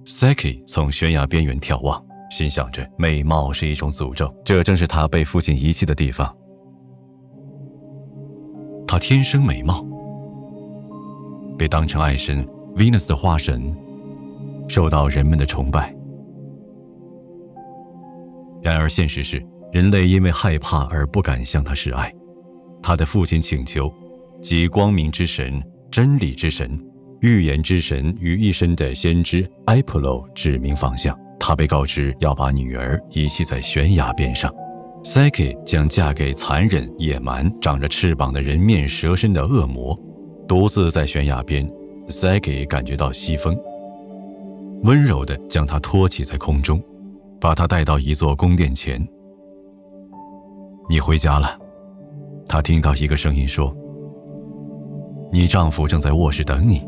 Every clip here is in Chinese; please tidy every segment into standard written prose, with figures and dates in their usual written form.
Saki 从悬崖边缘眺望，心想着美貌是一种诅咒，这正是他被父亲遗弃的地方。她天生美貌，被当成爱神 Venus 的化身，受到人们的崇拜。然而现实是，人类因为害怕而不敢向她示爱。他的父亲请求集光明之神、真理之神、预言之神于一身的先知 Apollo 指明方向。他被告知要把女儿遗弃在悬崖边上。Saki 将嫁给残忍、野蛮、长着翅膀的人面蛇身的恶魔。独自在悬崖边， Saki 感觉到西风温柔地将她托起在空中，把她带到一座宫殿前。你回家了，她听到一个声音说，你丈夫正在卧室等你，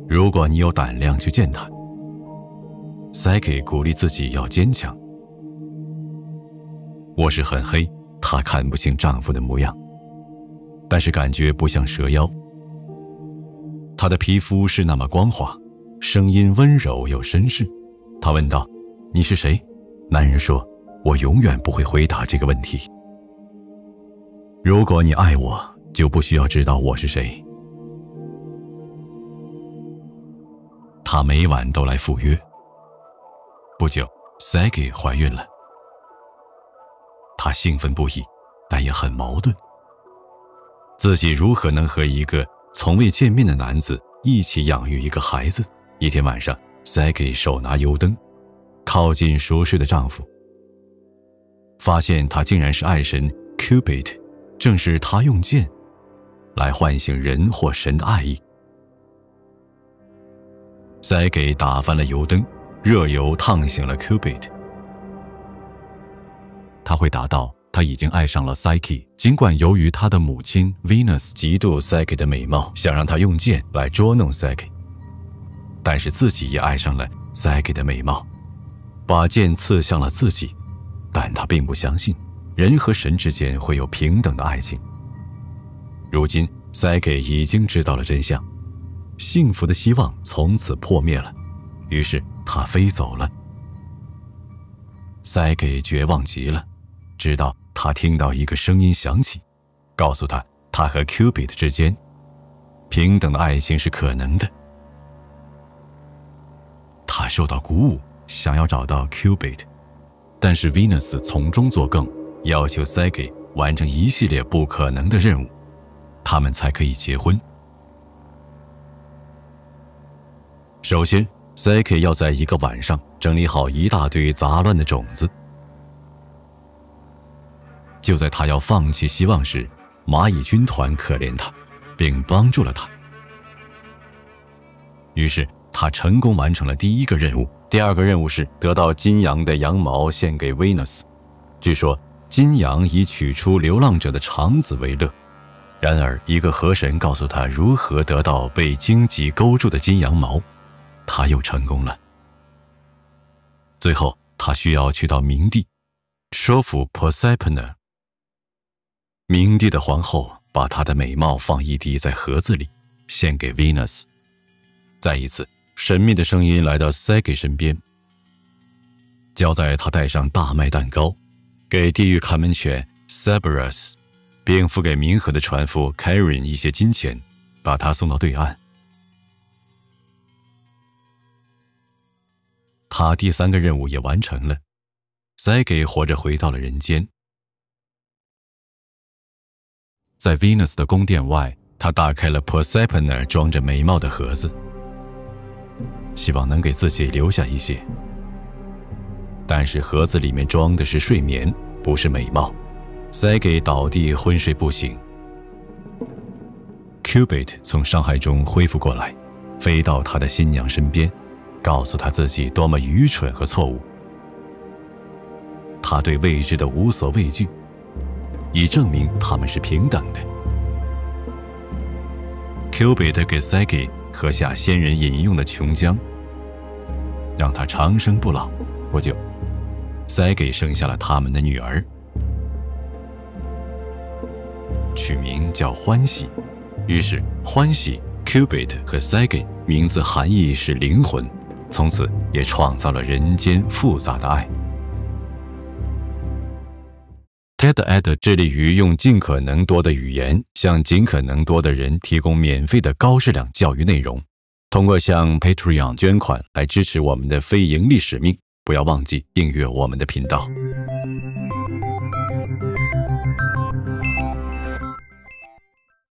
如果你有胆量去见他。Saki 鼓励自己要坚强。卧室很黑，她看不清丈夫的模样，但是感觉不像蛇妖。她的皮肤是那么光滑，声音温柔又绅士。她问道，你是谁？男人说，我永远不会回答这个问题。如果你爱我，就不需要知道我是谁。她每晚都来赴约。不久 Saki 怀孕了。她兴奋不已，但也很矛盾。自己如何能和一个从未见面的男子一起养育一个孩子？一天晚上， Saki 手拿油灯靠近熟睡的丈夫，发现他竟然是爱神 Cupid， 正是他用剑来唤醒人或神的爱意。Saki 打翻了油灯，热油烫醒了 Cupid。 他会达到他已经爱上了 Psyche， 尽管由于他的母亲 Venus 嫉妒 Psyche 的美貌，想让他用剑来捉弄 Psyche， 但是自己也爱上了 Psyche 的美貌，把剑刺向了自己，但他并不相信人和神之间会有平等的爱情。如今 Psyche 已经知道了真相，幸福的希望从此破灭了，于是他飞走了。Psyche 绝望极了，直到他听到一个声音响起，告诉他他和 Cupid 之间平等的爱情是可能的。他受到鼓舞，想要找到 Cupid， 但是 Venus 从中作梗，要求 Psyche 完成一系列不可能的任务，他们才可以结婚。首先 Psyche 要在一个晚上整理好一大堆杂乱的种子。就在他要放弃希望时，蚂蚁军团可怜他，并帮助了他。于是他成功完成了第一个任务。第二个任务是得到金羊的羊毛献给 Venus。 据说金羊以取出流浪者的肠子为乐。然而一个河神告诉他如何得到被荆棘勾住的金羊毛，他又成功了。最后他需要去到冥地说服 Persephone。 冥地的皇后把她的美貌放一滴在盒子里，献给 Venus。 再一次，神秘的声音来到 Psyche 身边，交代他带上大麦蛋糕，给地狱看门犬 Cerberus， 并付给冥河的船夫 Karen 一些金钱，把他送到对岸。他第三个任务也完成了， Psyche 活着回到了人间。在 Venus 的宫殿外，他打开了 Persephone 装着美貌的盒子，希望能给自己留下一些。但是盒子里面装的是睡眠，不是美貌。Psyche 倒地昏睡不醒。Cupid 从伤害中恢复过来，飞到他的新娘身边，告诉他自己多么愚蠢和错误。他对未知的无所畏惧，以证明他们是平等的。Cupid 给 Psyche 喝下仙人饮用的琼浆，让他长生不老。不久 Psyche 生下了他们的女儿，取名叫欢喜。于是欢喜 Cupid 和 Psyche 名字含义是灵魂，从此也创造了人间复杂的爱。TED-Ed 致力于用尽可能多的语言，向尽可能多的人提供免费的高质量教育内容。通过向 Patreon 捐款来支持我们的非盈利使命，不要忘记订阅我们的频道。